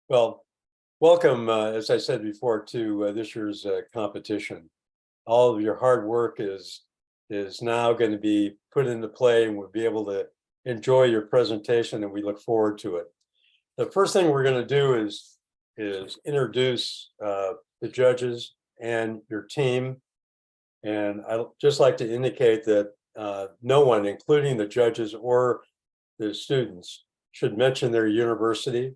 Well, welcome, as I said before, to this year's competition. All of your hard work is now going to be put into play, and we'll be able to enjoy your presentation, and we look forward to it. The first thing we're going to do is introduce the judges and your team. And I'd just like to indicate that no one, including the judges or the students, should mention their university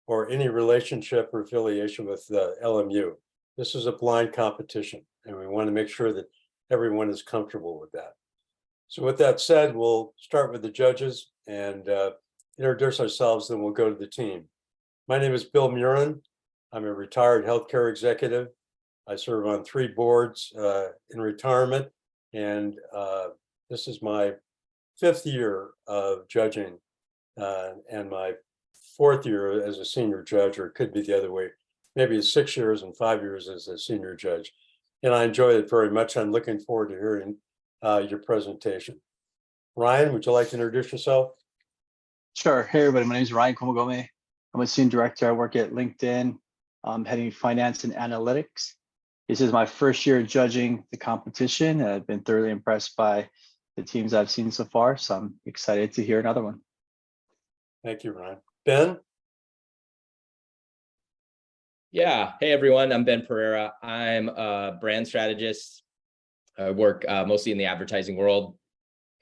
or any relationship or affiliation with LMU. This is a blind competition, and we want to make sure that everyone is comfortable with that. So with that said, we'll start with the judges and introduce ourselves, then we'll go to the team. My name is Bill Murin. I'm a retired healthcare executive. I serve on 3 boards in retirement, and this is my 5th year of judging and my 4th year as a senior judge, or it could be the other way. Maybe 6 years and 5 years as a senior judge. And I enjoyed it very much. I'm looking forward to hearing your presentation. Ryan, would you like to introduce yourself? Sure. Hey, everybody. My name is Ryan Komogome. I'm a senior director. I work at LinkedIn, heading finance and analytics. This is my first year judging the competition. I've been thoroughly impressed by the teams I've seen so far, so I'm excited to hear another one. Thank you, Ryan. Ben? Yeah. Hey, everyone. I'm Ben Pereira. I'm a brand strategist. I work mostly in the advertising world,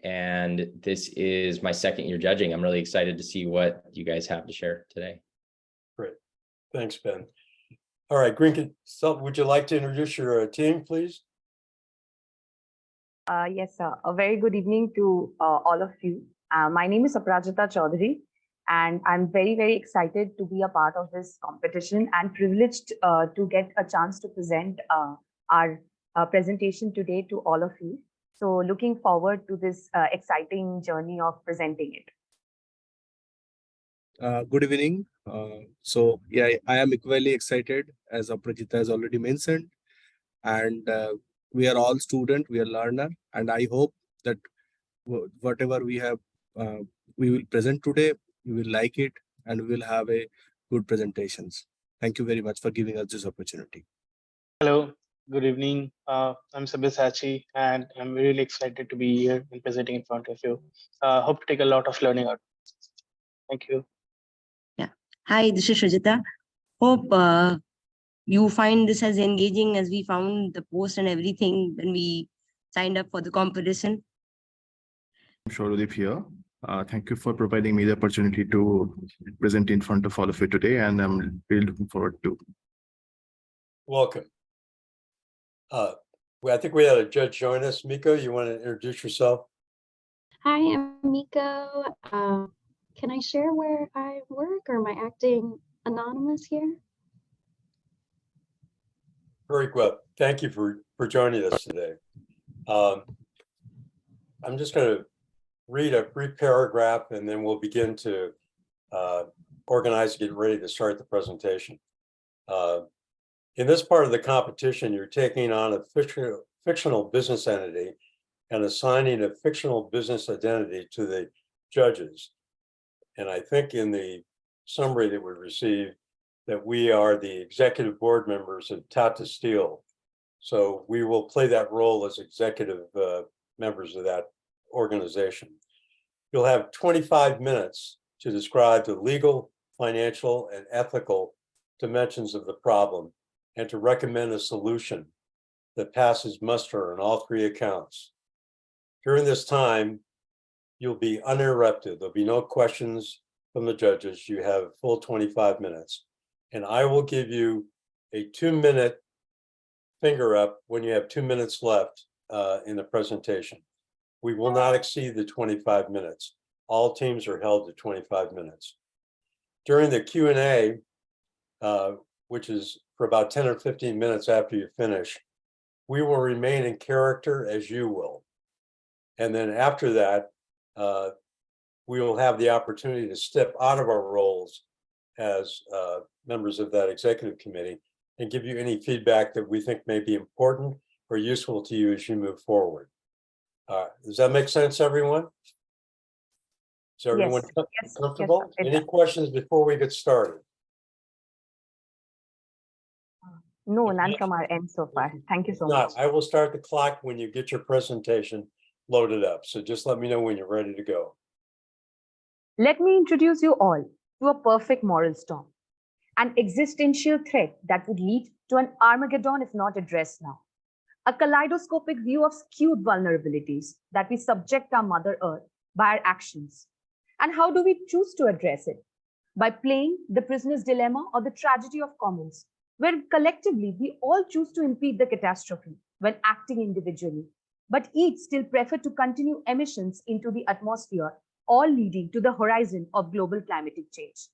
and this is my 2nd year judging. I'm really excited to see what you guys have to share today. Great. Thanks, Ben. All right, Green, would you like to introduce your team, please? Yes, sir. A very good evening to all of you. My name is Aprajita Chaudhary, and I'm very, very excited to be a part of this competition and privileged to get a chance to present our presentation today to all of you. So looking forward to this exciting journey of presenting it. Good evening. I am equally excited, as Aprajita has already mentioned, and we are all students, we are learner, and I hope that whatever we have, we will present today, you will like it, and we will have a good presentations. Thank you very much for giving us this opportunity. Hello, good evening. I'm Sabyasachi, and I'm really excited to be here and presenting in front of you. Hope to take a lot of learning out. Thank you. Yeah. Hi, this is Shrujita. Hope you find this as engaging as we found the post and everything when we signed up for the competition. I'm Shauradip here. Thank you for providing me the opportunity to present in front of all of you today, and I'm really looking forward to. Welcome. I think we had a judge join us. Miko, you want to introduce yourself? Hi, I'm Miko. Can I share where I work, or am I acting anonymous here? Very good. Thank you for joining us today. I'm just going to read a brief paragraph, and then we'll begin to organize and get ready to start the presentation. In this part of the competition, you're taking on a fictional business entity and assigning a fictional business identity to the judges. And I think in the summary that we received that we are the executive board members of Tata Steel. So we will play that role as executive members of that organization. You'll have 25 minutes to describe the legal, financial, and ethical dimensions of the problem and to recommend a solution that passes muster on all 3 accounts. During this time, you'll be uninterrupted. There'll be no questions from the judges. You have a full 25 minutes. And I will give you a 2-minute finger up when you have 2 minutes left in the presentation. We will not exceed the 25 minutes. All teams are held to 25 minutes. During the Q&A, which is for about 10 or 15 minutes after you finish, we will remain in character as you will. And then after that, we will have the opportunity to step out of our roles as members of that executive committee and give you any feedback that we think may be important or useful to you as you move forward. Does that make sense, everyone? Is everyone comfortable? Yes, Any questions before we get started? No, If none not- from our end so far. Thank you If so much. not, I will start the clock when you get your presentation loaded up. So just let me know when you're ready to go. Let me introduce you all to a perfect moral storm, an existential threat that would lead to an Armageddon if not addressed now. A kaleidoscopic view of skewed vulnerabilities that we subject our Mother Earth by our actions. And how do we choose to address it? By playing the prisoner's dilemma or the tragedy of commons, where collectively we all choose to impede the catastrophe when acting individually, but each still prefer to continue emissions into the atmosphere, all leading to the horizon of global climatic change.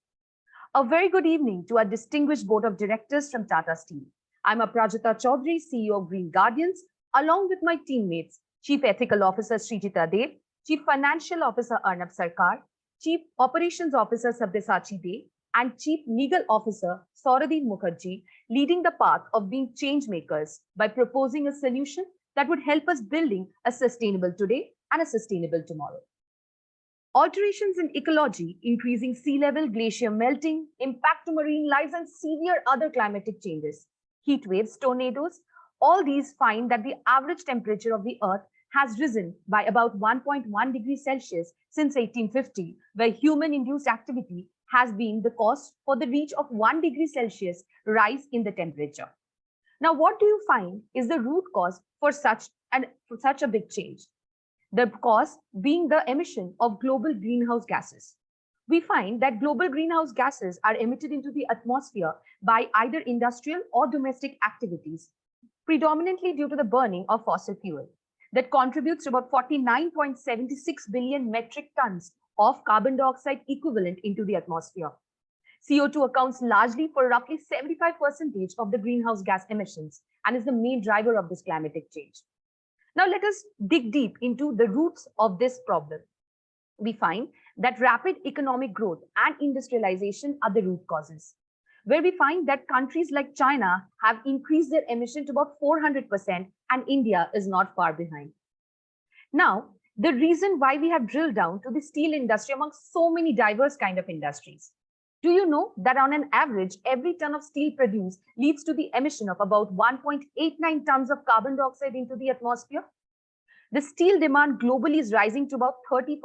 A very good evening to our distinguished board of directors from Tata Steel. I'm Aprajita Chaudhary, CEO of Green Guardians, along with my teammates, Chief Ethical Officer Srijita Dev, Chief Financial Officer Arnab Sarkar, Chief Operations Officer Sabyasachi De, and Chief Legal Officer Sauradin Mukherjee, leading the path of being change makers by proposing a solution that would help us building a sustainable today and a sustainable tomorrow. Alterations in ecology, increasing sea level, glacier melting, impact to marine lives, and severe other climatic changes, heat waves, tornadoes, all these find that the average temperature of the Earth has risen by about 1.1 degrees Celsius since 1850, where human-induced activity has been the cause for the reach of 1 degree Celsius rise in the temperature. Now, what do you find is the root cause for such a big change? The cause being the emission of global greenhouse gases. We find that global greenhouse gases are emitted into the atmosphere by either industrial or domestic activities, predominantly due to the burning of fossil fuel, that contributes to about 49.76 billion metric tons of carbon dioxide equivalent into the atmosphere. CO2 accounts largely for roughly 75% of the greenhouse gas emissions and is the main driver of this climatic change. Now let us dig deep into the roots of this problem. We find that rapid economic growth and industrialization are the root causes, where we find that countries like China have increased their emission to about 400% and India is not far behind. Now, the reason why we have drilled down to the steel industry amongst so many diverse kind of industries. Do you know that on an average, every ton of steel produced leads to the emission of about 1.89 tons of carbon dioxide into the atmosphere? The steel demand globally is rising to about 30%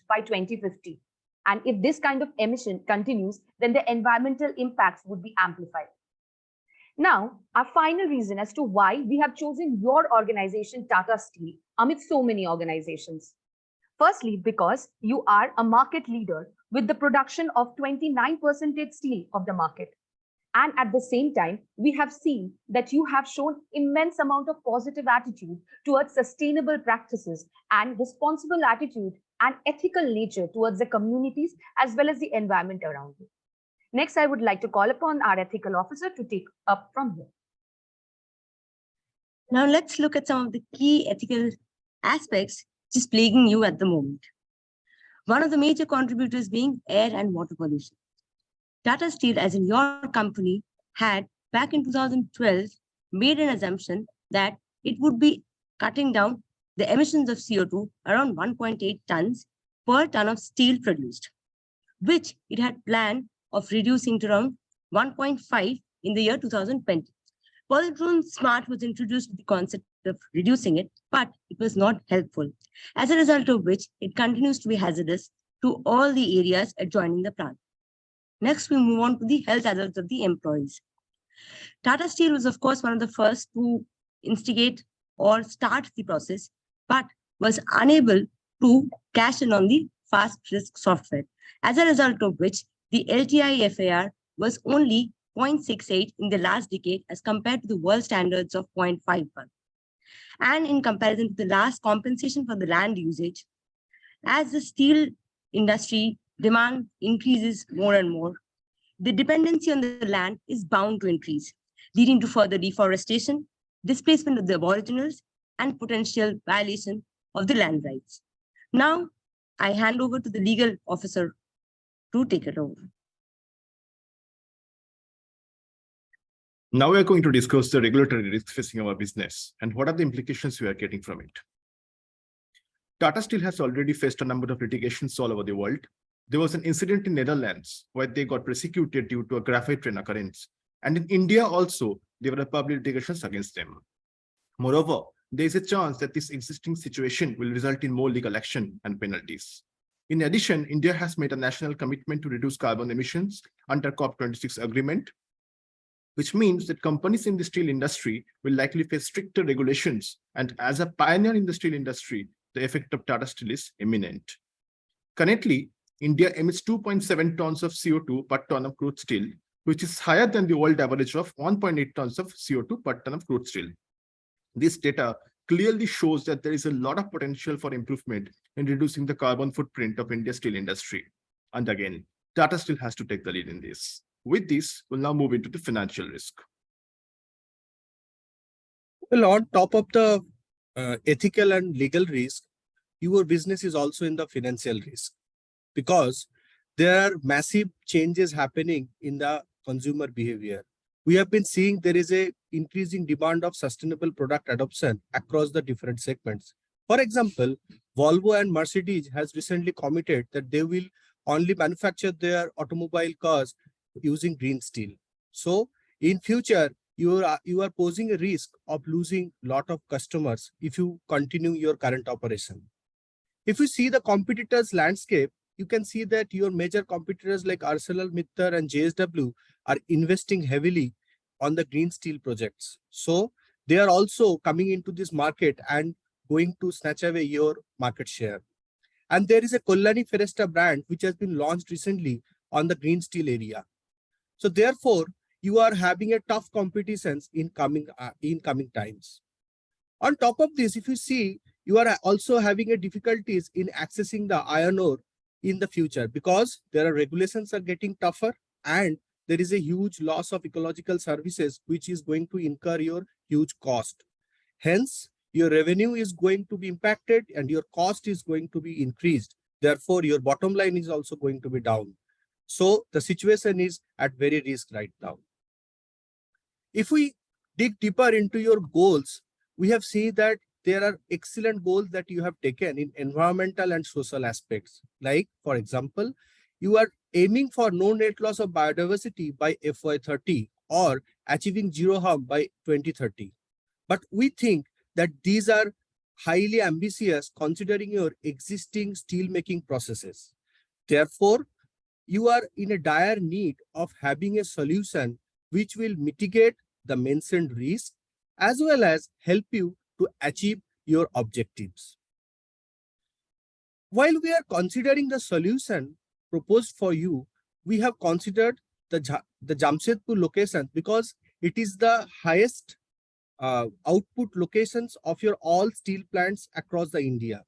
by 2050. And if this kind of emission continues, then the environmental impacts would be amplified. Now, our final reason as to why we have chosen your organization, Tata Steel, amid so many organizations. Firstly, because you are a market leader with the production of 29% steel of the market. And at the same time, we have seen that you have shown immense amount of positive attitude towards sustainable practices and responsible attitude and ethical nature towards the communities as well as the environment around you. Next, I would like to call upon our ethical officer to take up from here. Now let's look at some of the key ethical aspects just plaguing you at the moment. One of the major contributors being air and water pollution. Tata Steel, as in your company, had back in 2012 made an assumption that it would be cutting down the emissions of CO2 around 1.8 tons per ton of steel produced, which it had planned of reducing to around 1.5 in the year 2020. Polytron Smart was introduced with the concept of reducing it, but it was not helpful, as a result of which it continues to be hazardous to all the areas adjoining the plant. Next, we move on to the health hazards of the employees. Tata Steel was, of course, one of the first to instigate or start the process, but was unable to cash in on the fast risk software, as a result of which the LTI FAR was only 0.68 in the last decade as compared to the world standards of 0.51. And in comparison to the last compensation for the land usage, as the steel industry demand increases more and more, the dependency on the land is bound to increase, leading to further deforestation, displacement of the aboriginals, and potential violation of the land rights. Now, I hand over to the legal officer to take it over. Now we are going to discuss the regulatory risks facing our business and what are the implications we are getting from it. Tata Steel has already faced a number of litigations all over the world. There was an incident in Netherlands where they got prosecuted due to a graphite train occurrence. And in India also, develop public litigations against them. Moreover, there is a chance that this existing situation will result in more legal action and penalties. In addition, India has made a national commitment to reduce carbon emissions under COP26 agreement, which means that companies in the steel industry will likely face stricter regulations. And as a pioneer in the steel industry, the effect of Tata Steel is imminent. Currently, India emits 2.7 tons of CO2 per ton of crude steel, which is higher than the world average of 1.8 tons of CO2 per ton of crude steel. This data clearly shows that there is a lot of potential for improvement in reducing the carbon footprint of India's steel industry. And again, Tata Steel has to take the lead in this. With this, we'll now move into the financial risk. Well, on top of the ethical and legal risk, your business is also in the financial risk, because there are massive changes happening in the consumer behavior. We have been seeing there is a increasing demand of sustainable product adoption across the different segments. For example, Volvo and Mercedes has recently committed that they will only manufacture their automobile cars using green steel. So in future, you are posing a risk of losing a lot of customers if you continue your current operation. If you see the competitors' landscape, you can see that your major competitors like ArcelorMittal and JSW are investing heavily on the green steel projects. So they are also coming into this market and going to snatch away your market share. And there is a Kollani Feresta brand which has been launched recently on the green steel area. So therefore, you are having a tough competitions in coming times. On top of this, if you see, you are also having a difficulties in accessing the iron ore in the future, because there are regulations are getting tougher and there is a huge loss of ecological services, which is going to incur your huge cost. Hence, your revenue is going to be impacted and your cost is going to be increased. Therefore, your bottom line is also going to be down. So the situation is at very risk right now. If we dig deeper into your goals, we have seen that there are excellent goals that you have taken in environmental and social aspects. Like, for example, you are aiming for no net loss of biodiversity by FY30 or achieving zero harm by 2030. But we think that these are highly ambitious considering your existing steelmaking processes. Therefore, you are in a dire need of having a solution which will mitigate the mentioned risk as well as help you to achieve your objectives. While we are considering the solution proposed for you, we have considered the Jamshedpur location because it is the highest output locations of your all steel plants across the India.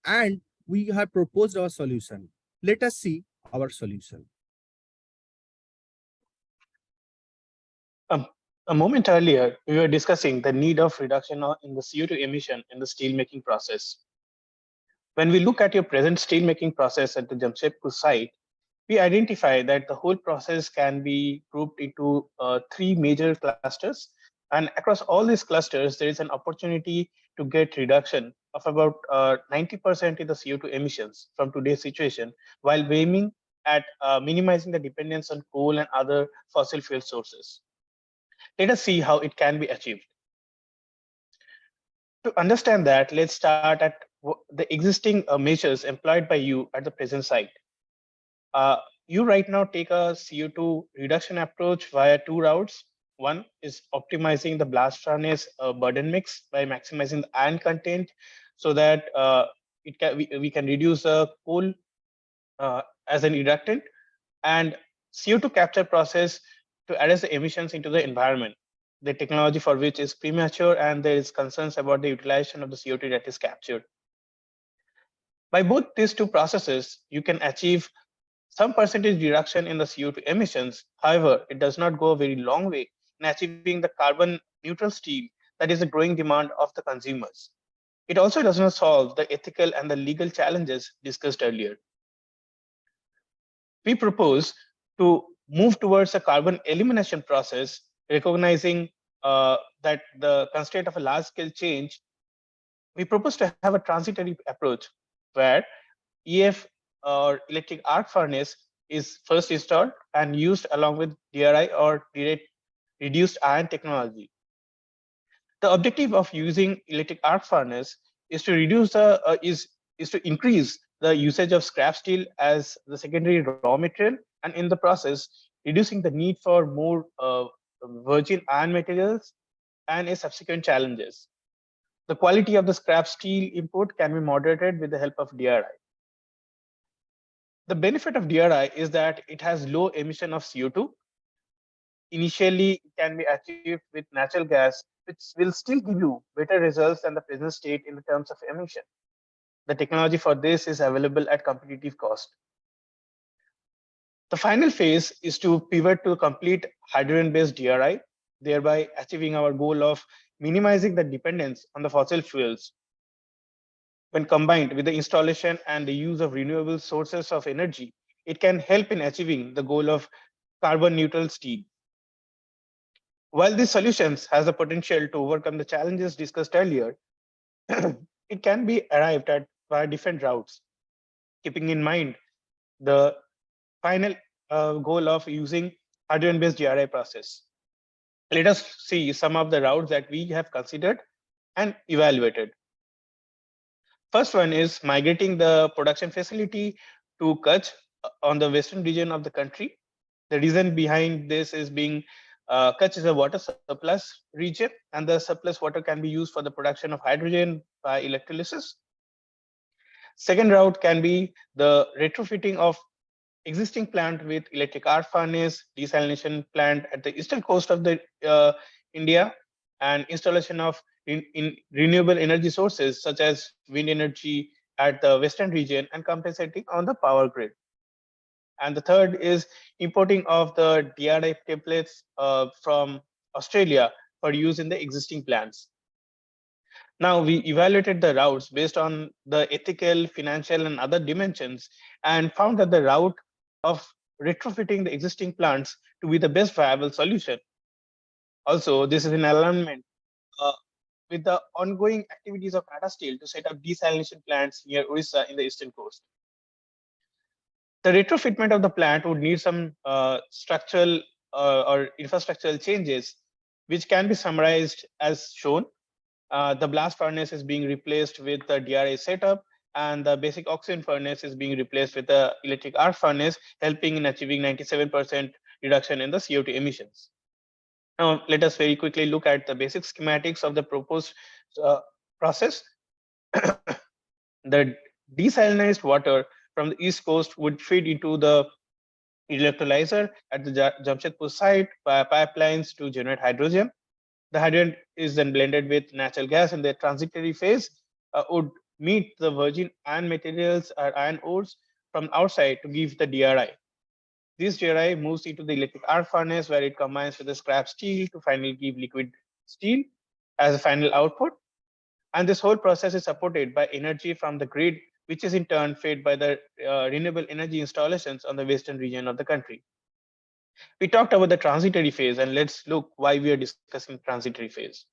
And we have proposed our solution. Let us see our solution. A moment earlier, we were discussing the need of reduction in the CO2 emission in the steelmaking process. When we look at your present steelmaking process at the Jamshedpur site, we identify that the whole process can be grouped into 3 major clusters. And across all these clusters, there is an opportunity to get reduction of about 90% in the CO2 emissions from today's situation, while aiming at minimizing the dependence on coal and other fossil fuel sources. Let us see how it can be achieved. To understand that, let's start at the existing measures employed by you at the present site. You right now take a CO2 reduction approach via 2 routes. One is optimizing the blast furnace burden mix by maximizing the iron content so that we can reduce the coal as an irritant, and CO2 capture process to address the emissions into the environment, the technology for which is premature and there is concerns about the utilization of the CO2 that is captured. By both these 2 processes, you can achieve some percentage reduction in the CO2 emissions. However, it does not go a very long way in achieving the carbon neutral steel that is a growing demand of the consumers. It also does not solve the ethical and the legal challenges discussed earlier. We propose to move towards a carbon elimination process, recognizing that the constraint of a large-scale change. We propose to have a transitory approach where EF or electric arc furnace is first installed and used along with DRI or direct reduced iron technology. The objective of using electric arc furnace is to reduce the is to increase the usage of scrap steel as the secondary raw material, and in the process reducing the need for more virgin iron materials and its subsequent challenges. The quality of the scrap steel import can be moderated with the help of DRI. The benefit of DRI is that it has low emission of CO2. Initially, it can be achieved with natural gas, which will still give you better results than the present state in terms of emission. The technology for this is available at competitive cost. The final phase is to pivot to complete hydrogen-based DRI, thereby achieving our goal of minimizing the dependence on the fossil fuels. When combined with the installation and the use of renewable sources of energy, it can help in achieving the goal of carbon neutral steel. While these solutions has the potential to overcome the challenges discussed earlier, it can be arrived at via different routes, keeping in mind the final goal of using hydrogen-based DRI process. Let us see some of the routes that we have considered and evaluated. First one is migrating the production facility to Kutch on the western region of the country. The reason behind this is being Kutch is a water surplus region, and the surplus water can be used for the production of hydrogen by electrolysis. Second route can be the retrofitting of existing plant with electric arc furnace, desalination plant at the eastern coast of the India, and installation of in renewable energy sources such as wind energy at the western region and compensating on the power grid. And the third is importing of the DRI templates from Australia for use in the existing plants. Now we evaluated the routes based on the ethical, financial, and other dimensions, and found that the route of retrofitting the existing plants to be the best viable solution. Also, this is in alignment with the ongoing activities of Tata Steel to set up desalination plants near Orissa in the eastern coast. The retrofitment of the plant would need some structural or infrastructural changes, which can be summarized as shown. The blast furnace is being replaced with the DRI setup, and the basic oxygen furnace is being replaced with the electric arc furnace, helping in achieving 97% reduction in the CO2 emissions. Now, let us very quickly look at the basic schematics of the proposed process. The desalinized water from the east coast would feed into the electrolyzer at the Jamshedpur site via pipelines to generate hydrogen. The hydrogen is then blended with natural gas in the transitory phase, would meet the virgin iron materials or iron ores from outside to give the DRI. This DRI moves into the electric arc furnace where it combines with the scrap steel to finally give liquid steel as a final output. And this whole process is supported by energy from the grid, which is in turn fed by the renewable energy installations on the western region of the country. We talked about the transitory phase, and let's look why we are discussing transitory phase.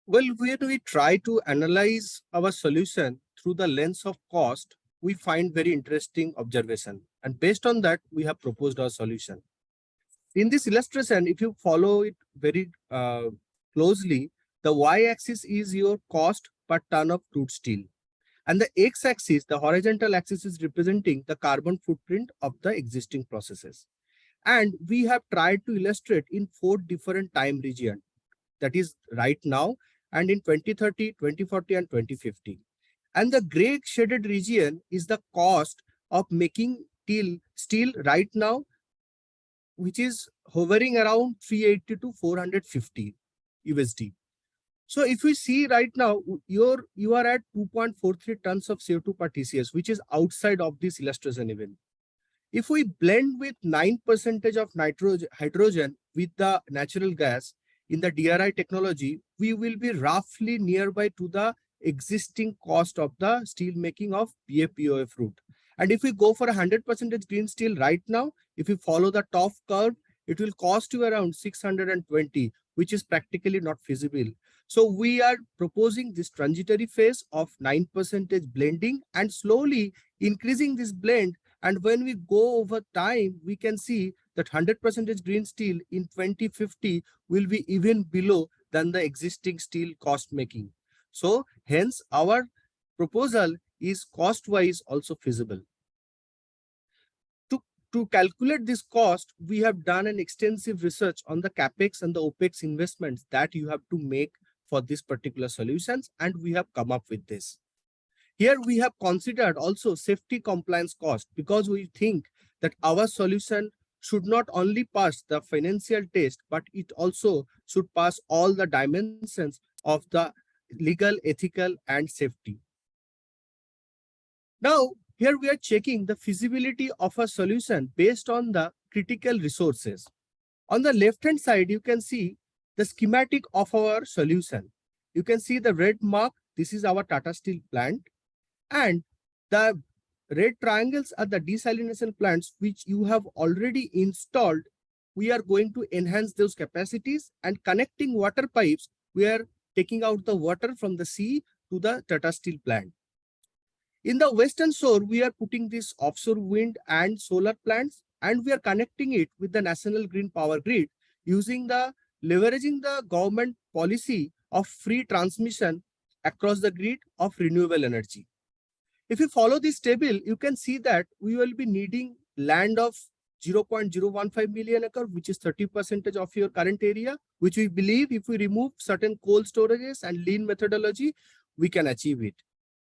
Well, when we try to analyze our solution through the lens of cost, we find very interesting observation. And based on that, we have proposed our solution. In this illustration, if you follow it very closely, the y-axis is your cost per ton of crude steel. And the x-axis, the horizontal axis, is representing the carbon footprint of the existing processes. And we have tried to illustrate in 4 different time regions. That is right now, and in 2030, 2040, and 2050. And the gray shaded region is the cost of making steel right now, which is hovering around 380 to 450 USD. So if we see right now, you are at 2.43 tons of CO2 per TCS, which is outside of this illustration even. If we blend with 9% of hydrogen with the natural gas in the DRI technology, we will be roughly nearby to the existing cost of the steel making of PAPOF route. And if we go for 100% green steel right now, if you follow the top curve, it will cost you around 620, which is practically not feasible. So we are proposing this transitory phase of 9% blending and slowly increasing this blend. And when we go over time, we can see that 100% green steel in 2050 will be even below than the existing steel cost making. So hence our proposal is cost-wise also feasible. To calculate this cost, we have done an extensive research on the CapEx and the OpEx investments that you have to make for this particular solutions, and we have come up with this. Here we have considered also safety compliance cost, because we think that our solution should not only pass the financial test, but it also should pass all the dimensions of the legal, ethical, and safety. Now, here we are checking the feasibility of a solution based on the critical resources. On the left-hand side, you can see the schematic of our solution. You can see the red mark. This is our Tata Steel plant. And the red triangles are the desalination plants which you have already installed. We are going to enhance those capacities, and connecting water pipes, we are taking out the water from the sea to the Tata Steel plant. In the western shore, we are putting this offshore wind and solar plants, and we are connecting it with the national green power grid leveraging the government policy of free transmission across the grid of renewable energy. If you follow this table, you can see that we will be needing land of 0.015 million acre, which is 30% of your current area, which we believe if we remove certain cold storages and lean methodology, we can achieve it.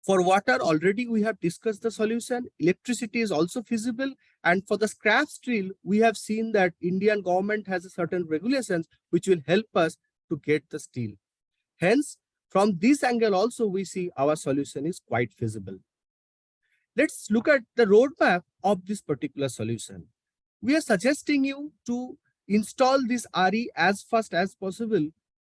For water, already we have discussed the solution. Electricity is also feasible. And for the scrap steel, we have seen that Indian government has a certain regulations which will help us to get the steel. Hence, from this angle also, we see our solution is quite feasible. Let's look at the roadmap of this particular solution. We are suggesting you to install this RE as fast as possible,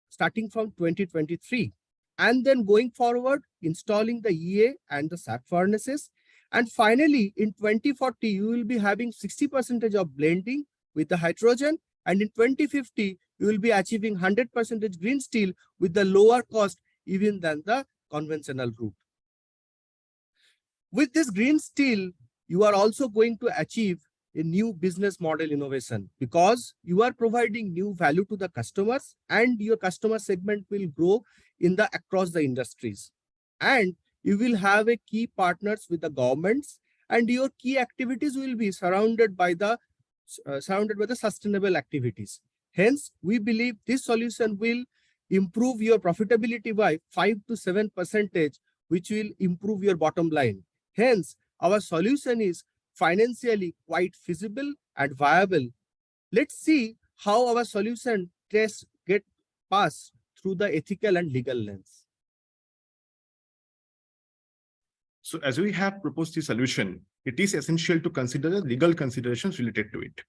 starting from 2023. And then going forward, installing the EA and the SAP furnaces. And finally, in 2040, you will be having 60% of blending with the hydrogen. And in 2050, you will be achieving 100% green steel with the lower cost even than the conventional route. With this green steel, you are also going to achieve a new business model innovation, because you are providing new value to the customers, and your customer segment will grow across the industries. And you will have a key partners with the governments, and your key activities will be surrounded by the sustainable activities. Hence, we believe this solution will improve your profitability by 5 to 7%, which will improve your bottom line. Hence, our solution is financially quite feasible and viable. Let's see how our solution tests get passed through the ethical and legal lens. So as we have proposed the solution, it is essential to consider the legal considerations related to it.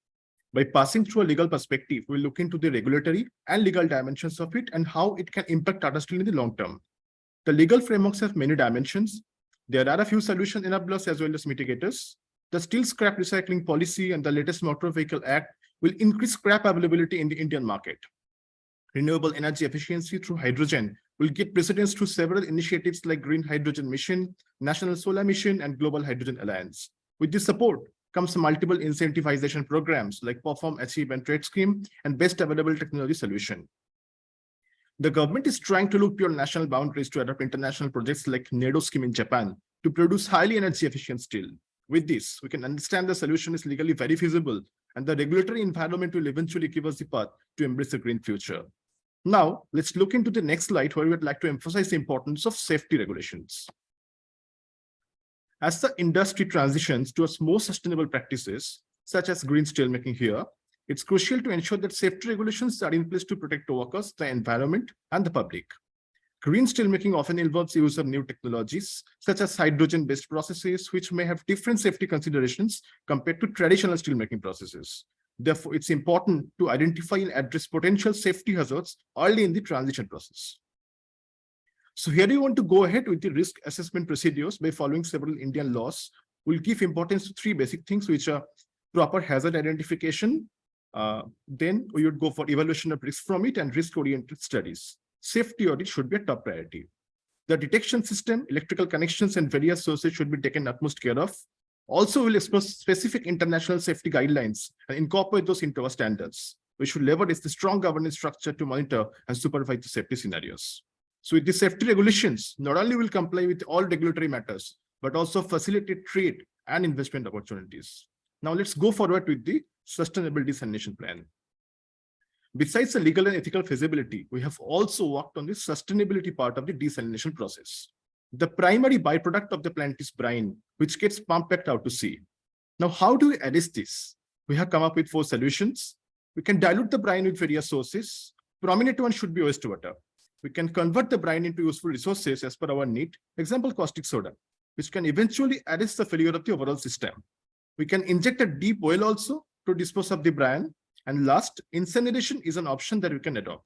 By passing through a legal perspective, we'll look into the regulatory and legal dimensions of it and how it can impact Tata Steel in the long term. The legal frameworks have many dimensions. There are a few solution enablers as well as mitigators. The Steel Scrap Recycling Policy and the latest Motor Vehicle Act will increase scrap availability in the Indian market. Renewable energy efficiency through hydrogen will give precedence to several initiatives like Green Hydrogen Mission, National Solar Mission, and Global Hydrogen Alliance. With this support comes multiple incentivization programs like Perform, Achieve, and Trade Scheme and Best Available Technology Solution. The government is trying to look beyond national boundaries to adopt international projects like NEDO scheme in Japan to produce highly energy efficient steel. With this, we can understand the solution is legally very feasible, and the regulatory environment will eventually give us the path to embrace the green future. Now, let's look into the next slide where we would like to emphasize the importance of safety regulations. As the industry transitions towards more sustainable practices, such as green steelmaking here, it's crucial to ensure that safety regulations are in place to protect the workers, the environment, and the public. Green steelmaking often involves the use of new technologies, such as hydrogen-based processes, which may have different safety considerations compared to traditional steelmaking processes. Therefore, it's important to identify and address potential safety hazards early in the transition process. So here you want to go ahead with the risk assessment procedures by following several Indian laws. We'll give importance to three basic things, which are proper hazard identification. Then we would go for evaluation of risk from it and risk-oriented studies. Safety audit should be a top priority. The detection system, electrical connections, and various sources should be taken utmost care of. Also, we'll explore specific international safety guidelines and incorporate those into our standards. We should leverage the strong governance structure to monitor and supervise the safety scenarios. So with the safety regulations, not only will comply with all regulatory matters, but also facilitate trade and investment opportunities. Now let's go forward with the sustainable desalination plan. Besides the legal and ethical feasibility, we have also worked on the sustainability part of the desalination process. The primary byproduct of the plant is brine, which gets pumped back out to sea. Now, how do we address this? We have come up with 4 solutions. We can dilute the brine with various sources. Prominent one should be wastewater. We can convert the brine into useful resources as per our need, example, caustic soda, which can eventually address the failure of the overall system. We can inject a deep well also to dispose of the brine. And last, incineration is an option that we can adopt.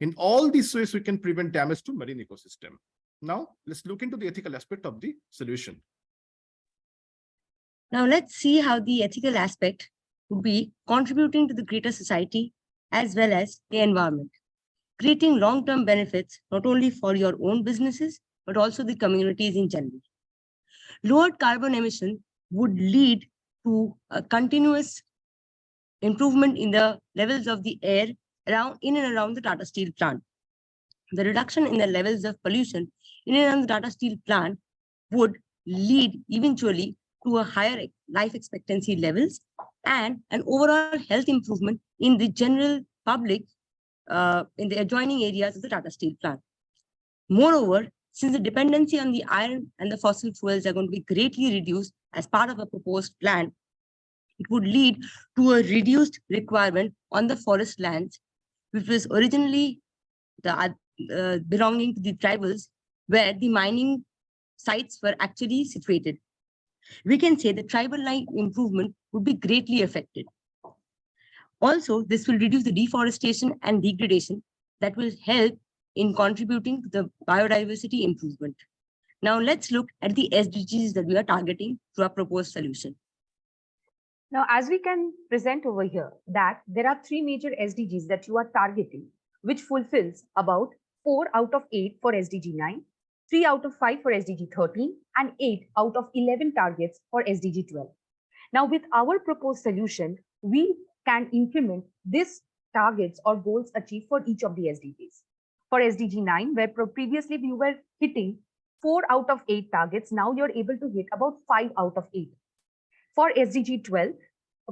In all these ways, we can prevent damage to marine ecosystem. Now, let's look into the ethical aspect of the solution. Now let's see how the ethical aspect would be contributing to the greater society as well as the environment, creating long-term benefits not only for your own businesses, but also the communities in general. Lowered carbon emission would lead to a continuous improvement in the levels of the air in and around the Tata Steel plant. The reduction in the levels of pollution in and around the Tata Steel plant would lead eventually to a higher life expectancy levels and an overall health improvement in the general public in the adjoining areas of the Tata Steel plant. Moreover, since the dependency on the iron and the fossil fuels are going to be greatly reduced as part of a proposed plan, it would lead to a reduced requirement on the forest lands, which was originally belonging to the tribals, where the mining sites were actually situated. We can say the tribal life improvement would be greatly affected. Also, this will reduce the deforestation and degradation that will help in contributing to the biodiversity improvement. Now let's look at the SDGs that we are targeting through our proposed solution. Now, as we can present over here, that there are 3 major SDGs that you are targeting, which fulfills about 4 out of 8 for SDG 9, 3 out of 5 for SDG 13, and 8 out of 11 targets for SDG 12. Now, with our proposed solution, we can implement these targets or goals achieved for each of the SDGs. For SDG 9, where previously we were hitting 4 out of 8 targets, now you're able to hit about 5 out of 8. For SDG 12,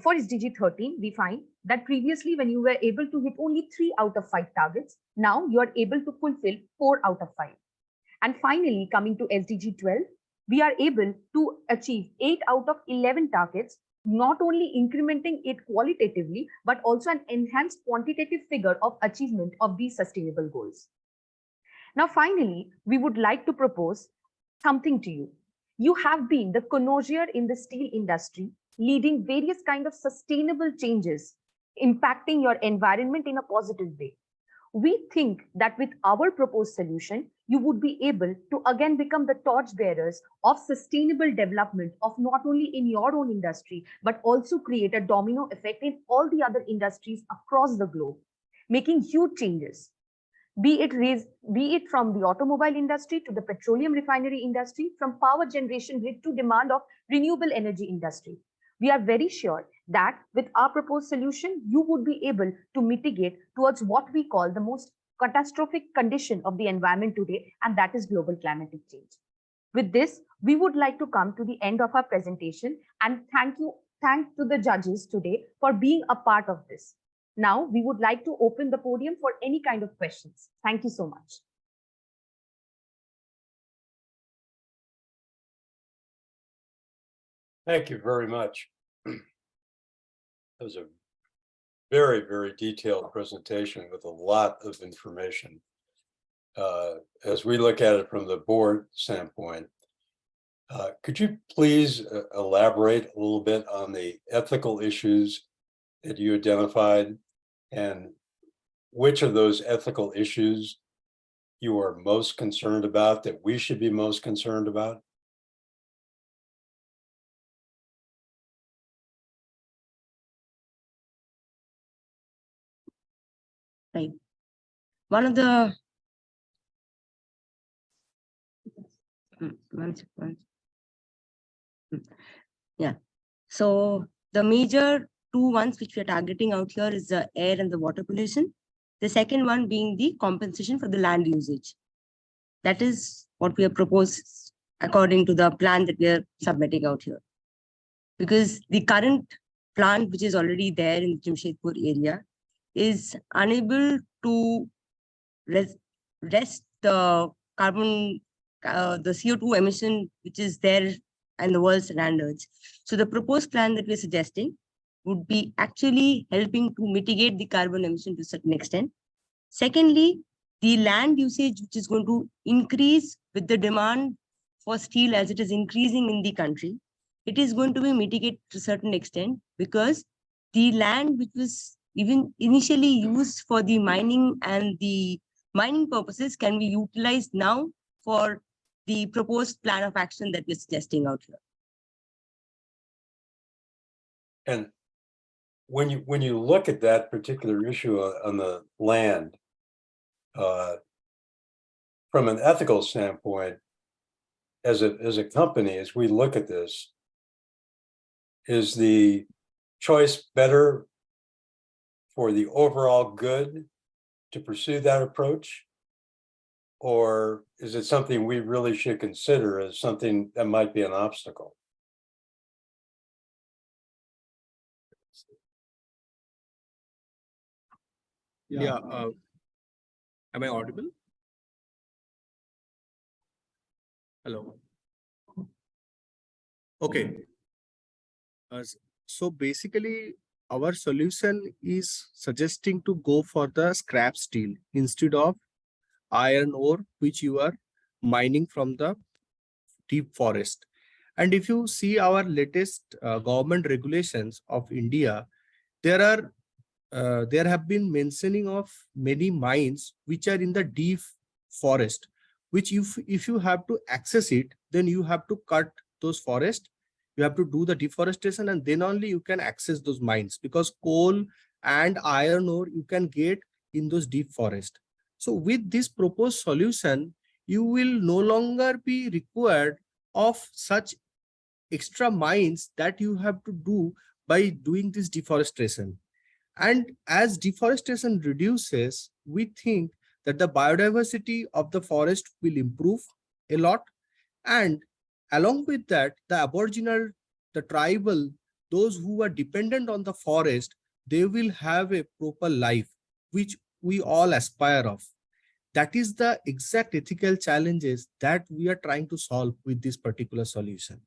for SDG 13, we find that previously when you were able to hit only 3 out of 5 targets, now you are able to fulfill 4 out of 5. And finally, coming to SDG 12, we are able to achieve 8 out of 11 targets, not only incrementing it qualitatively, but also an enhanced quantitative figure of achievement of these sustainable goals. Now, finally, we would like to propose something to you. You have been the connoisseur in the steel industry, leading various kinds of sustainable changes, impacting your environment in a positive way. We think that with our proposed solution, you would be able to again become the torchbearers of sustainable development of not only in your own industry, but also create a domino effect in all the other industries across the globe, making huge changes. Be it from the automobile industry to the petroleum refinery industry, from power generation grid to demand of renewable energy industry. We are very sure that with our proposed solution, you would be able to mitigate towards what we call the most catastrophic condition of the environment today, and that is global climatic change. With this, we would like to come to the end of our presentation and thank to the judges today for being a part of this. Now, we would like to open the podium for any kind of questions. Thank you so much. Thank you very much. That was a very, very detailed presentation with a lot of information. As we look at it from the board standpoint, could you please elaborate a little bit on the ethical issues that you identified and which of those ethical issues you are most concerned about, that we should be most concerned about? Right. One of the So the major two ones which we are targeting out here is the air and the water pollution. The second one being the compensation for the land usage. That is what we have proposed according to the plan that we are submitting out here. Because the current plant which is already there in the Jamshedpur area is unable to rest the carbon, the CO2 emission which is there and the world standards. So the proposed plan that we're suggesting would be actually helping to mitigate the carbon emission to a certain extent. Secondly, the land usage which is going to increase with the demand for steel as it is increasing in the country, it is going to be mitigated to a certain extent because the land which was even initially used for the mining and the mining purposes can be utilized now for the proposed plan of action that we're suggesting out here. And when you look at that particular issue on the land, from an ethical standpoint, as a company, as we look at this, is the choice better for the overall good to pursue that approach? Or is it something we really should consider as something that might be an obstacle? Yeah. Am I audible? Hello. Okay. So basically, our solution is suggesting to go for the scrap steel instead of iron ore, which you are mining from the deep forest. And if you see our latest government regulations of India, there have been mentioning of many mines which are in the deep forest, which if you have to access it, then you have to cut those forests. You have to do the deforestation, and then only you can access those mines, because coal and iron ore you can get in those deep forest. So with this proposed solution, you will no longer be required of such extra mines that you have to do by doing this deforestation. And as deforestation reduces, we think that the biodiversity of the forest will improve a lot. And along with that, the aboriginal, the tribal, those who are dependent on the forest, they will have a proper life, which we all aspire of. That is the exact ethical challenges that we are trying to solve with this particular solution.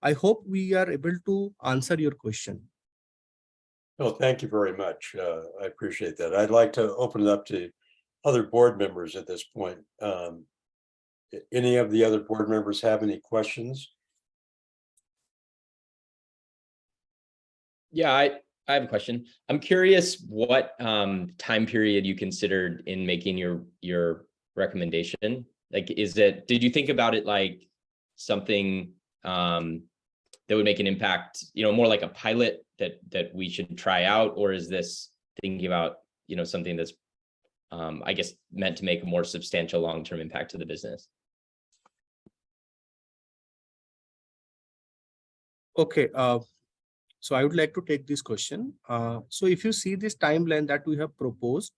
I hope we are able to answer your question. Well, thank you very much. I appreciate that. I'd like to open it up to other board members at this point. Any of the other board members have any questions? Yeah, I have a question. I'm curious what time period you considered in making your recommendation. Like, did you think about it like something that would make an impact, more like a pilot that we should try out, or is this thinking about, something that's I guess meant to make a more substantial long-term impact to the business? Okay, so I would like to take this question. So if you see this timeline that we have proposed,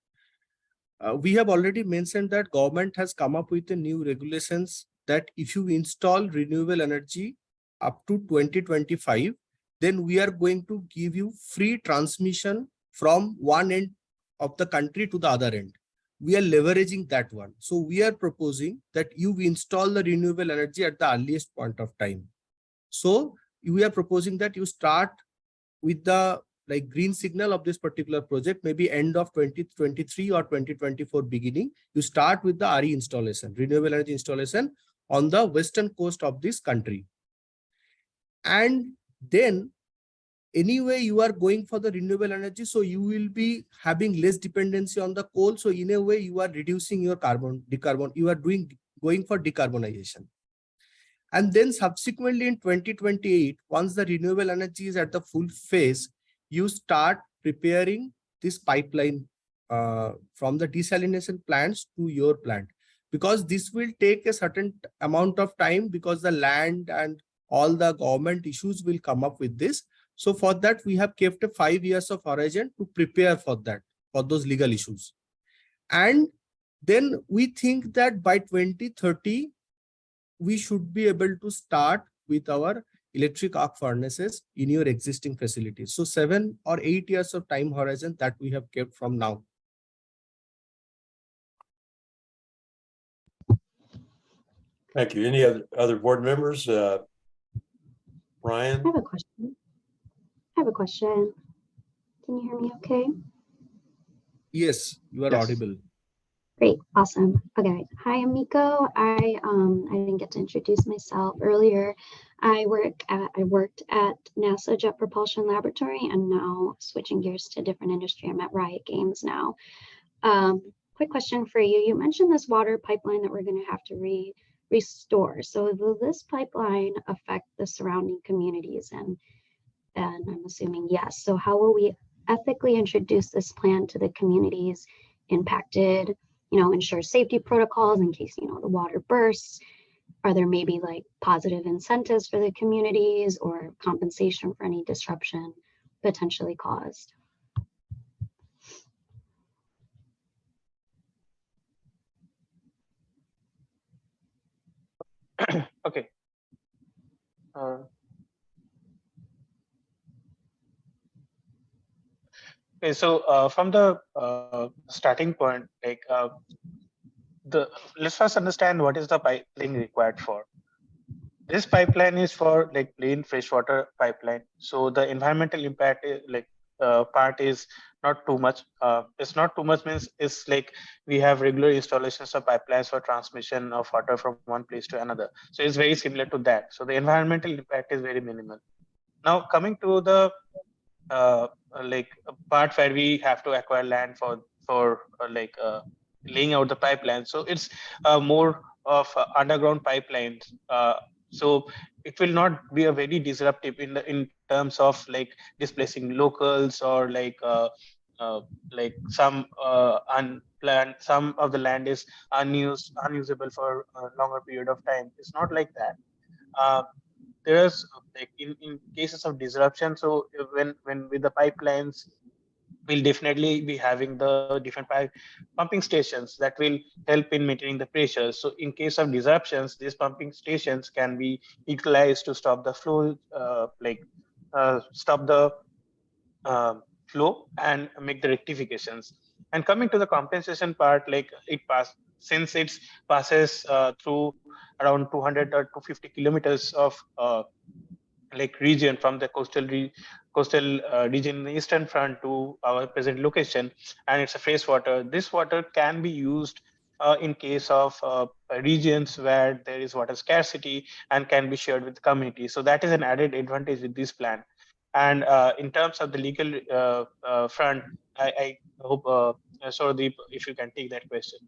we have already mentioned that government has come up with a new regulations that if you install renewable energy up to 2025, then we are going to give you free transmission from one end of the country to the other end. We are leveraging that one. So we are proposing that you install the renewable energy at the earliest point of time. So we are proposing that you start with the green signal of this particular project, maybe end of 2023 or 2024 beginning. You start with the RE installation, renewable energy installation on the western coast of this country. And then anyway, you are going for the renewable energy, so you will be having less dependency on the coal. So in a way, you are reducing your you are going for decarbonization. And then subsequently in 2028, once the renewable energy is at the full phase, you start preparing this pipeline from the desalination plants to your plant, because this will take a certain amount of time, because the land and all the government issues will come up with this. So for that, we have kept a 5 years of horizon to prepare for that, for those legal issues. And then we think that by 2030, we should be able to start with our electric arc furnaces in your existing facilities. So 7 or 8 years of time horizon that we have kept from now. Thank you. Any other board members? Ryan? I have a question. Can you hear me okay? Yes, you are Yes. audible. Great, awesome. Okay, hi, I'm Miko. I didn't get to introduce myself earlier. I worked at NASA Jet Propulsion Laboratory, and now switching gears to a different industry. I'm at Riot Games now. Quick question for you. You mentioned this water pipeline that we're going to have to restore. So will this pipeline affect the surrounding communities? And I'm assuming yes. So how will we ethically introduce this plan to the communities impacted? Ensure safety protocols in case, the water bursts. Are there maybe like positive incentives for the communities or compensation for any disruption potentially caused? Okay. Okay, so from the starting point, let's first understand what is the pipeline required for. This pipeline is for like plain freshwater pipeline. So the environmental impact is part is not too much. It's not too much means it's like we have regular installations of pipelines for transmission of water from one place to another. So it's very similar to that. So the environmental impact is very minimal. Now coming to the part where we have to acquire land for laying out the pipeline. So it's more of underground pipelines. So it will not be a very disruptive in terms of like displacing locals or some unplanned. Some of the land is unusable for a longer period of time. It's not like that. There's like in cases of disruption, so when with the pipelines, we'll definitely be having the different pumping stations that will help in maintaining the pressure. So in case of disruptions, these pumping stations can be utilized to stop the flow, stop the flow and make the rectifications. And coming to the compensation part, since it passes through around 200 or 250 kilometers of region from the coastal region in the eastern front to our present location, and it's a freshwater. This water can be used in case of regions where there is water scarcity and can be shared with the community. So that is an added advantage with this plan. And in terms of the legal front, I hope Sordeep, if you can take that question.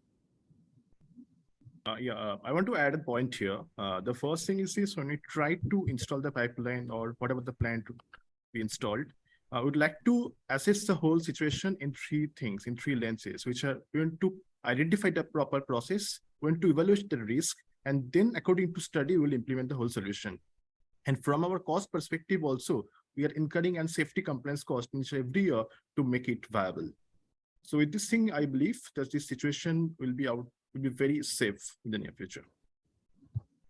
I want to add a point here. The first thing is when we try to install the pipeline or whatever the plan to be installed, I would like to assess the whole situation in three lenses, which are going to identify the proper process, going to evaluate the risk, and then according to study, we'll implement the whole solution. And from our cost perspective also, we are incurring and safety compliance cost every year to make it viable. So with this thing, I believe that this situation will be very safe in the near future.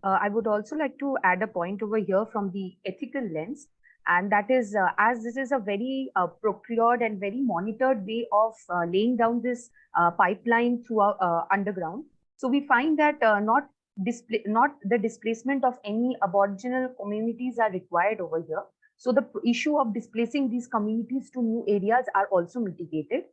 I would also like to add a point over here from the ethical lens, and that is as this is a very procured and very monitored way of laying down this pipeline through underground. So we find that not the displacement of any aboriginal communities are required over here. So the issue of displacing these communities to new areas are also mitigated.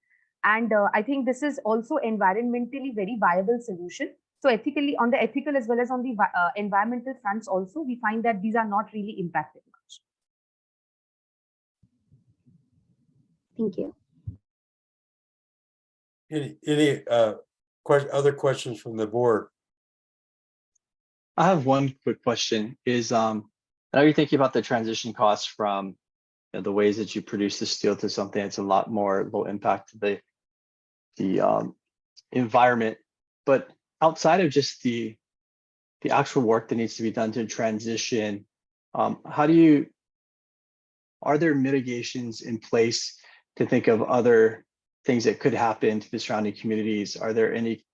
And I think this is also environmentally very viable solution. So ethically, on the ethical as well as on the environmental fronts also, we find that these are not really impacted much. Thank you. Any other questions from the board? I have one quick question. I know you're thinking about the transition costs from the ways that you produce the steel to something that's a lot more low impact to the environment, but outside of just the actual work that needs to be done to transition Are there mitigations in place to think of other things that could happen to the surrounding communities? Are there any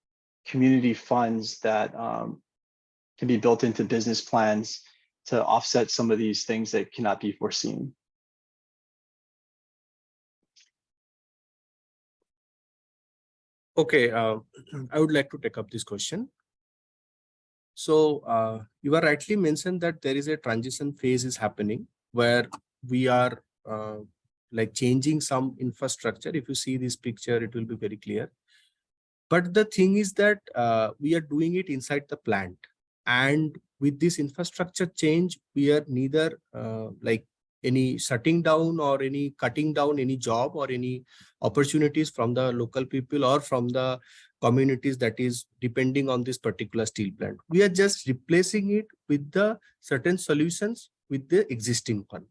community funds that can be built into business plans to offset some of these things that cannot be foreseen? Okay, I would like to take up this question. So you are rightly mentioned that there is a transition phase is happening where we are like changing some infrastructure. If you see this picture, it will be very clear. But the thing is that we are doing it inside the plant. And with this infrastructure change, we are neither like any shutting down or any cutting down any job or any opportunities from the local people or from the communities that is depending on this particular steel plant. We are just replacing it with the certain solutions with the existing one.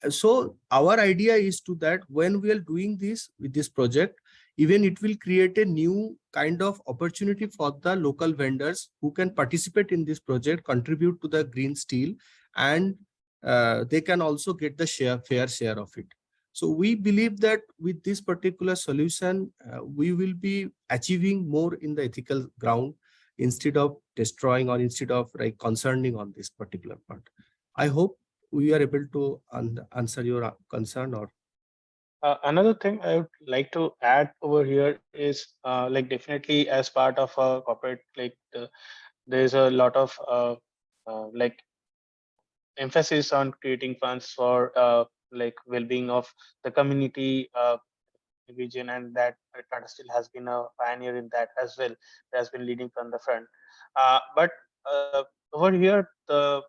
So our idea is to that when we are doing this with this project, even it will create a new kind of opportunity for the local vendors who can participate in this project, contribute to the green steel, and they can also get the fair share of it. So we believe that with this particular solution, we will be achieving more in the ethical ground instead of destroying or instead of like concerning on this particular part. I hope we are able to answer your concern. Or another thing I would like to add over here is like definitely as part of a corporate, like there's a lot of like emphasis on creating funds for like well-being of the community region, and that Tata Steel has been a pioneer in that as well. It has been leading from the front. But over here, the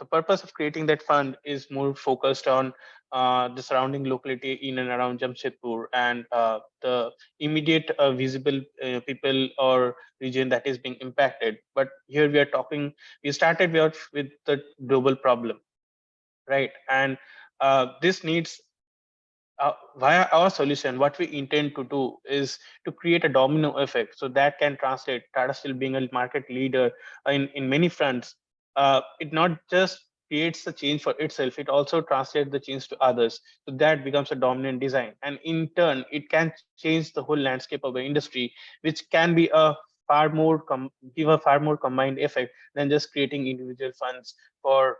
the purpose of creating that fund is more focused on the surrounding locality in and around Jamshedpur and the immediate visible people or region that is being impacted. But here we are talking, we started with the global problem, right? And this needs via our solution, what we intend to do is to create a domino effect. So that can translate Tata Steel being a market leader in many fronts. It not just creates the change for itself, it also translates the change to others. So that becomes a dominant design. And in turn, it can change the whole landscape of the industry, which can be a far more give a far more combined effect than just creating individual funds for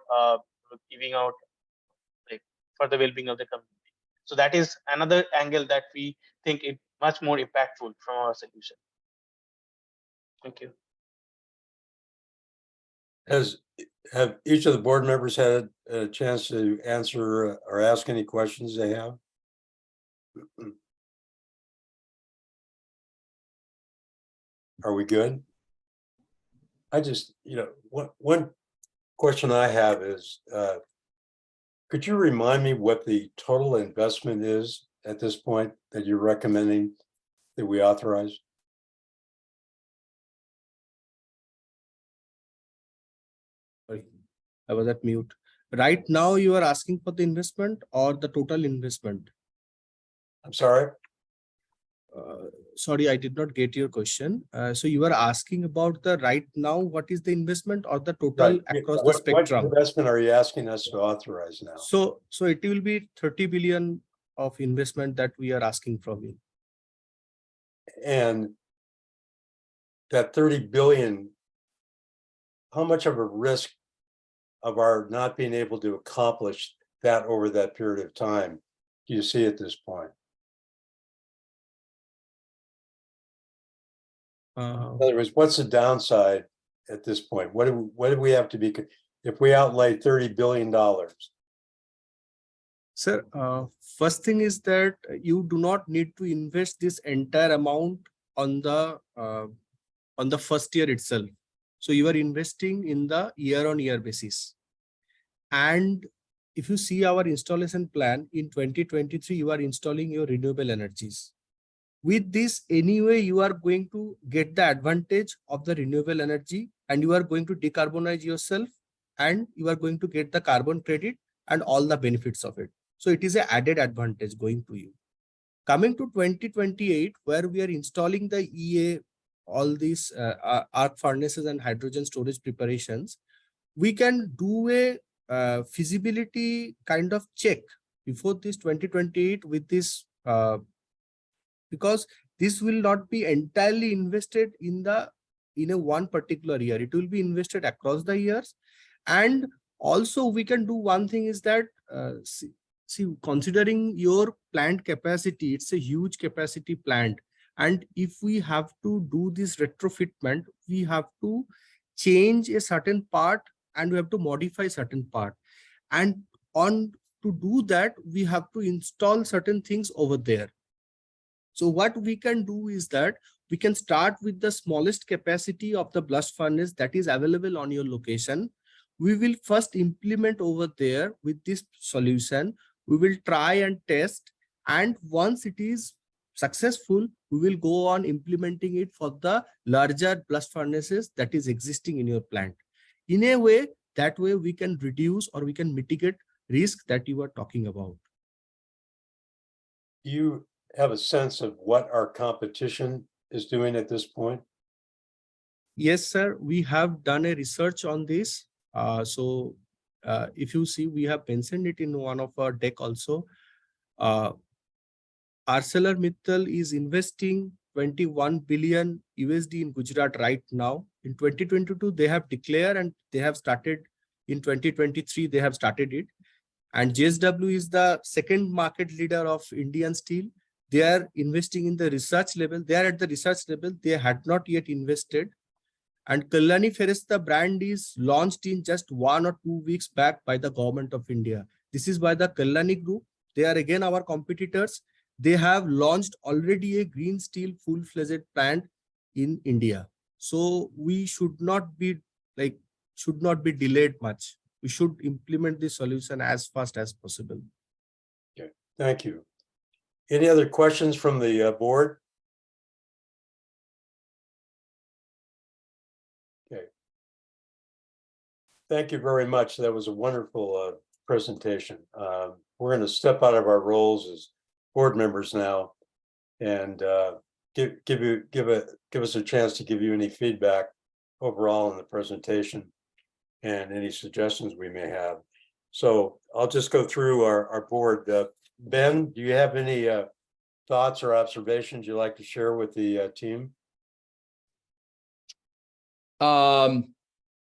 giving out like for the well-being of the community. So that is another angle that we think is much more impactful from our solution. Thank you. Have each of the board members had a chance to answer or ask any questions they have? Are we good? I just, one question I have is, could you remind me what the total investment is at this point that you're recommending that we authorize? sorry, I was at mute. Right now, you are asking for the investment or the total investment? I'm sorry. Sorry, I did not get your question. So you are asking about the right now, what is the investment or the total Right. across the What spectrum? investment are you asking us to authorize now? So it will be 30 billion of investment that we are asking from you. And that 30 billion, how much of a risk of our not being able to accomplish that over that period of time do you see at this point? In other words, what's the downside at this point? What do we have to be if we outlay $30 billion? Sir, first thing is that you do not need to invest this entire amount on the first year itself. So you are investing in the year-on-year basis. And if you see our installation plan in 2023, you are installing your renewable energies. With this, anyway, you are going to get the advantage of the renewable energy and you are going to decarbonize yourself and you are going to get the carbon credit and all the benefits of it. So it is an added advantage going to you. Coming to 2028, where we are installing the EA, all these arc furnaces and hydrogen storage preparations, we can do a feasibility kind of check before this 2028 with this, because this will not be entirely invested in a one particular year. It will be invested across the years. And also we can do one thing is that, see, considering your plant capacity, it's a huge capacity plant. And if we have to do this retrofitment, we have to change a certain part and we have to modify certain part. And to do that, we have to install certain things over there. So what we can do is that we can start with the smallest capacity of the blast furnace that is available on your location. We will first implement over there with this solution. We will try and test. And once it is successful, we will go on implementing it for the larger blast furnaces that is existing in your plant. In a way, that way we can reduce or we can mitigate risk that you are talking about. You have a sense of what our competition is doing at this point? Yes, sir. We have done a research on this. If you see, we have mentioned it in one of our deck also. ArcelorMittal is investing 21 billion USD in Gujarat right now. In 2022, they have declared and they have started in 2023, they have started it. And JSW is the second market leader of Indian steel. They are investing in the research level. They are at the research level. They had not yet invested. And Kalyani Ferrous, the brand is launched in just 1 or 2 weeks back by the government of India. This is by the Kalyani Group. They are again our competitors. They have launched already a green steel full-fledged plant in India. So we should not be delayed much. We should implement this solution as fast as possible. Okay, thank you. Any other questions from the board? Okay. Thank you very much. That was a wonderful presentation. We're going to step out of our roles as board members now and give us a chance to give you any feedback overall in the presentation and any suggestions we may have. So I'll just go through our board. Ben, do you have any thoughts or observations you'd like to share with the team?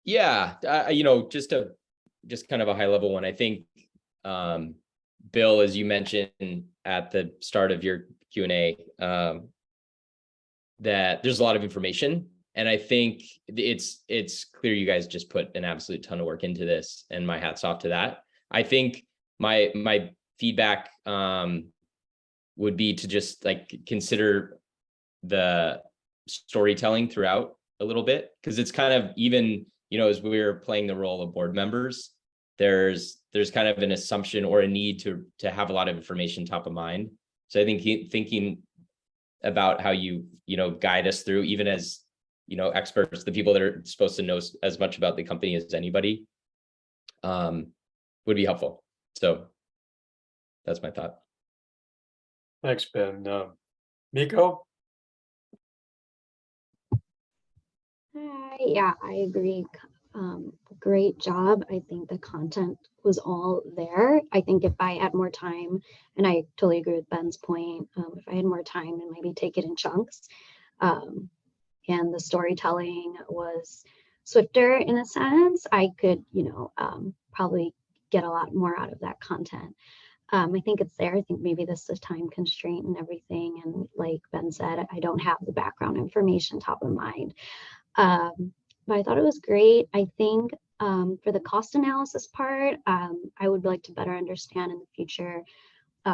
Yeah, just kind of a high level one. I think, Bill, as you mentioned at the start of your Q&A, that there's a lot of information. And I think it's clear you guys just put an absolute ton of work into this, and my hat's off to that. I think my feedback would be to just consider the storytelling throughout a little bit, because it's kind of, even, as we're playing the role of board members, there's kind of an assumption or a need to have a lot of information top of mind. So I think thinking about how you guide us through, even as experts, the people that are supposed to know as much about the company as anybody, would be helpful. So that's my thought. Thanks, Ben. Miko? Yeah, I agree. Great job. I think the content was all there. I think if I had more time, and I totally agree with Ben's point, if I had more time and maybe take it in chunks, and the storytelling was swifter in a sense, I could, probably get a lot more out of that content. I think it's there. I think maybe this is a time constraint and everything. And like Ben said, I don't have the background information top of mind. But I thought it was great. I think for the cost analysis part, I would like to better understand in the future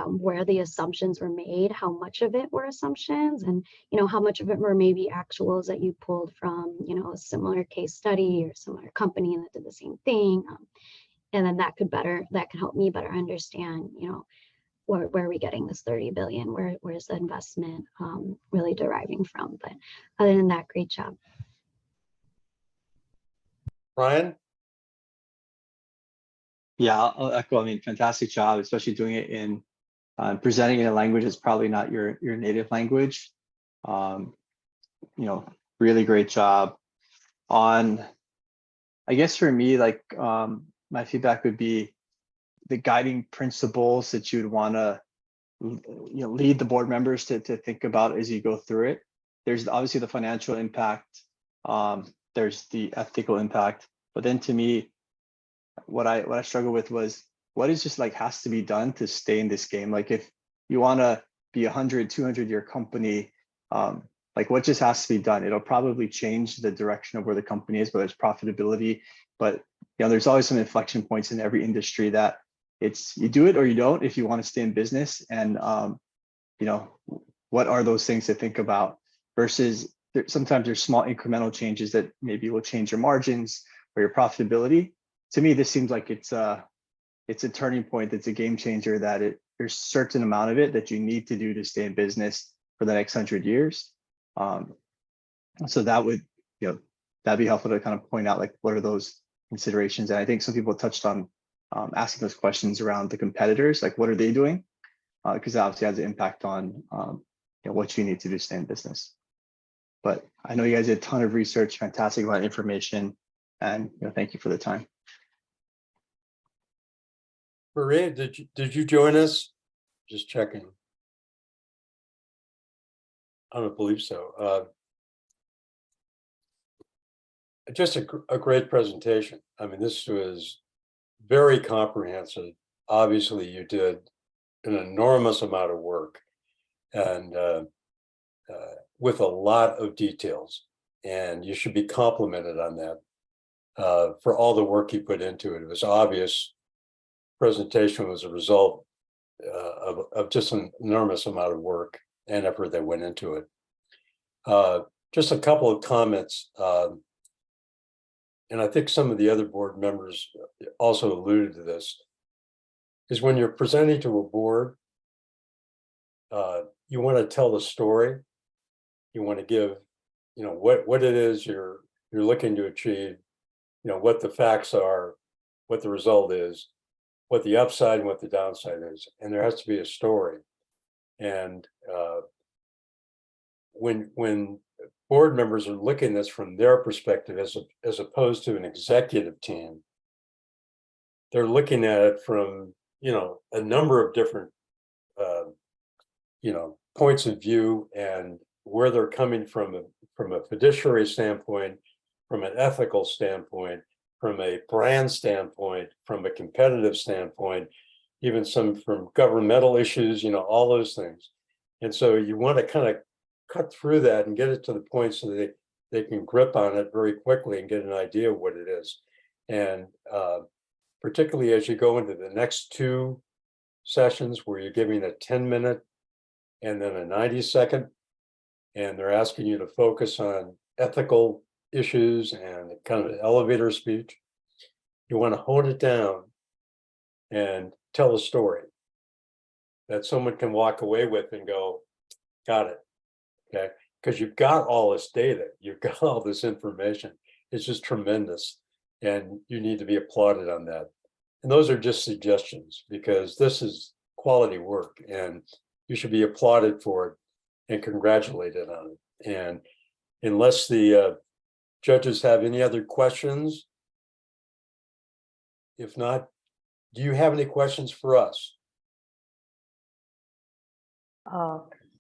where the assumptions were made, how much of it were assumptions, and how much of it were maybe actuals that you pulled from a similar case study or similar company that did the same thing. And then that could help me better understand, where are we getting this 30 billion? Where's the investment really deriving from? But other than that, great job. Ryan? Yeah, I'll echo. I mean, fantastic job, especially doing it in presenting in a language that's probably not your native language. Really great job on I guess for me, like my feedback would be the guiding principles that you'd want to lead the board members to think about as you go through it. There's obviously the financial impact, there's the ethical impact, but then to me, what I struggle with was what is just like has to be done to stay in this game. Like if you want to be 100, 200 year company, like what just has to be done? It'll probably change the direction of where the company is, whether it's profitability, but there's always some inflection points in every industry that it's you do it or you don't if you want to stay in business. And what are those things to think about versus sometimes there's small incremental changes that maybe will change your margins or your profitability. To me, this seems like it's a turning point. It's a game changer that there's a certain amount of it that you need to do to stay in business for the next 100 years. So that would, that'd be helpful to kind of point out like what are those considerations. And I think some people touched on asking those questions around the competitors, like what are they doing? Because that obviously has an impact on what you need to do to stay in business. But I know you guys did a ton of research, fantastic amount of information, and thank you for the time. Maria, did you join us? Just checking. I don't believe so. Just a great presentation. I mean, this was very comprehensive. Obviously, you did an enormous amount of work and with a lot of details, and you should be complimented on that for all the work you put into it. It was obvious presentation was a result of just an enormous amount of work and effort that went into it. Just a couple of comments, and I think some of the other board members also alluded to this, is when you're presenting to a board, you want to tell the story. You want to give, what it is you're looking to achieve, what the facts are, what the result is, what the upside and what the downside is, and there has to be a story. And when board members are looking at this from their perspective as opposed to an executive team, they're looking at it from a number of different points of view and where they're coming from a fiduciary standpoint, from an ethical standpoint, from a brand standpoint, from a competitive standpoint, even some from governmental issues, all those things. And so you want to kind of cut through that and get it to the point so that they can grip on it very quickly and get an idea of what it is. And particularly as you go into the next two sessions where you're giving a 10-minute and then a 90-second, and they're asking you to focus on ethical issues and kind of an elevator speech, you want to hone it down and tell a story that someone can walk away with and go, got it, okay? Because you've got all this data, you've got all this information. It's just tremendous, and you need to be applauded on that. And those are just suggestions because this is quality work, and you should be applauded for it and congratulated on it. And unless the judges have any other questions, if not, do you have any questions for us?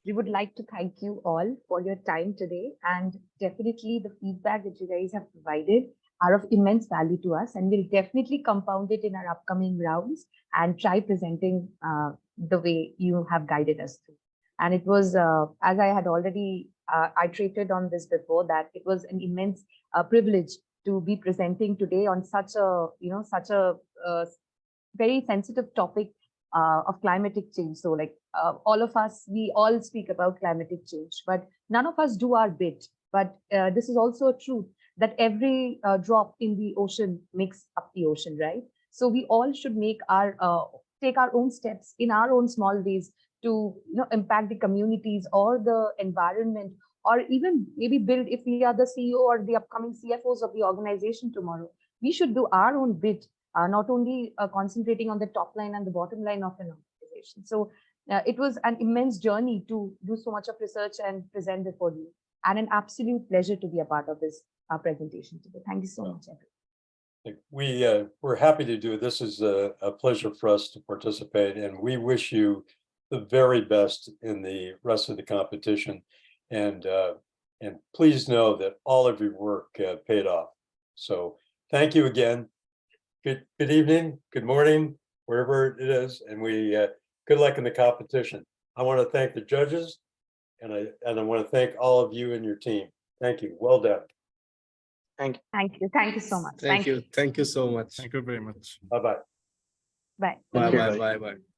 We would like to thank you all for your time today, and definitely the feedback that you guys have provided are of immense value to us, and we'll definitely compound it in our upcoming rounds and try presenting the way you have guided us through. And it was, as I had already iterated on this before, that it was an immense privilege to be presenting today on such a, very sensitive topic of climatic change. So like all of us, we all speak about climatic change, but none of us do our bit. But this is also a truth that every drop in the ocean makes up the ocean, right? So we all should make take our own steps in our own small ways to impact the communities or the environment, or even maybe build, if we are the CEO or the upcoming CFOs of the organization tomorrow, we should do our own bit, not only concentrating on the top line and the bottom line of an organization. So it was an immense journey to do so much of research and present before you, and an absolute pleasure to be a part of this presentation today. Thank you so much, everyone. We're happy to do it. This is a pleasure for us to participate, and we wish you the very best in the rest of the competition. And please know that all of your work paid off. So thank you again. Good evening, good morning, wherever it is, and good luck in the competition. I want to thank the judges, and I want to thank all of you and your team. Thank you. Well done. Thank you. Thank you. Thank you so much. Thank you. Thank you so much. Thank you very much. Bye-bye. Bye. Bye Thank you, bye everybody. bye bye.